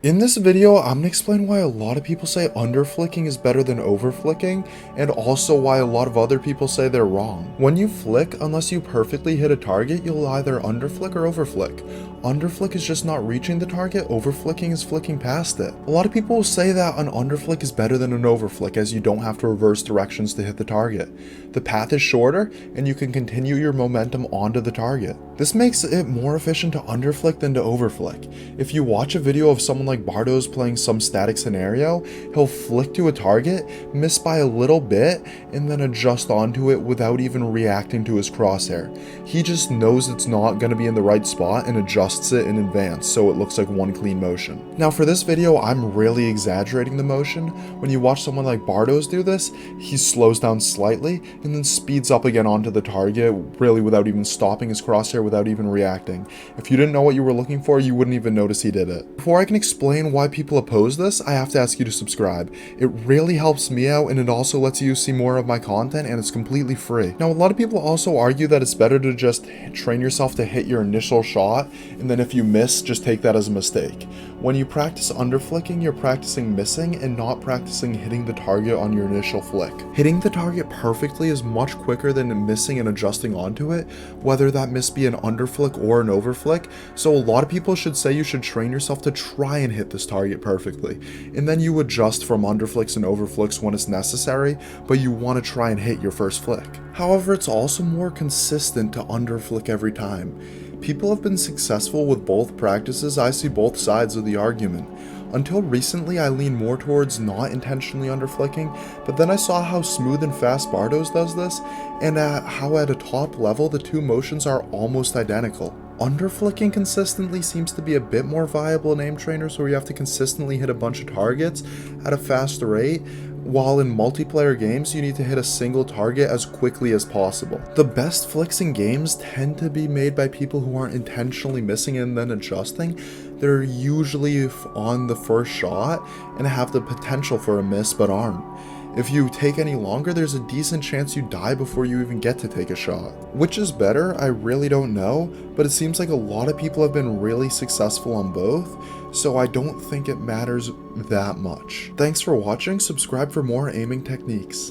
In this video, I'm going to explain why a lot of people say underflicking is better than overflicking, and also why a lot of other people say they're wrong. When you flick, unless you perfectly hit a target, you'll either underflick or overflick. Underflick is just not reaching the target, overflicking is flicking past it. A lot of people will say that an underflick is better than an overflick as you don't have to reverse directions to hit the target. The path is shorter, and you can continue your momentum onto the target. This makes it more efficient to underflick than to overflick. If you watch a video of someone like Bardo's playing some static scenario, he'll flick to a target, miss by a little bit, and then adjust onto it without even reacting to his crosshair. He just knows it's not going to be in the right spot and adjusts it in advance so it looks like one clean motion. Now for this video, I'm really exaggerating the motion. When you watch someone like Bardo's do this, he slows down slightly and then speeds up again onto the target, really without even stopping his crosshair, without even reacting. If you didn't know what you were looking for, you wouldn't even notice he did it. Before I can explain why people oppose this, I have to ask you to subscribe. It really helps me out, and it also lets you see more of my content, and it's completely free. Now, a lot of people also argue that it's better to just train yourself to hit your initial shot, and then if you miss, just take that as a mistake. When you practice underflicking, you're practicing missing and not practicing hitting the target on your initial flick. Hitting the target perfectly is much quicker than missing and adjusting onto it, whether that miss be an underflick or an overflick. So a lot of people should say you should train yourself to try and hit this target perfectly, and then you adjust from underflicks and overflicks when it's necessary, but you want to try and hit your first flick. However, it's also more consistent to underflick every time. People have been successful with both practices. I see both sides of the argument. Until recently, I lean more towards not intentionally underflicking, but then I saw how smooth and fast Bardo's does this, and how at a top level the two motions are almost identical. Underflicking consistently seems to be a bit more viable in aim trainers, where you have to consistently hit a bunch of targets at a faster rate, while in multiplayer games you need to hit a single target as quickly as possible. The best flicks in games tend to be made by people who aren't intentionally missing and then adjusting. They're usually on the first shot and have the potential for a miss but aren't. If you take any longer, there's a decent chance you die before you even get to take a shot. Which is better? I really don't know, but it seems like a lot of people have been really successful on both, so I don't think it matters that much. Thanks for watching, subscribe for more aiming techniques.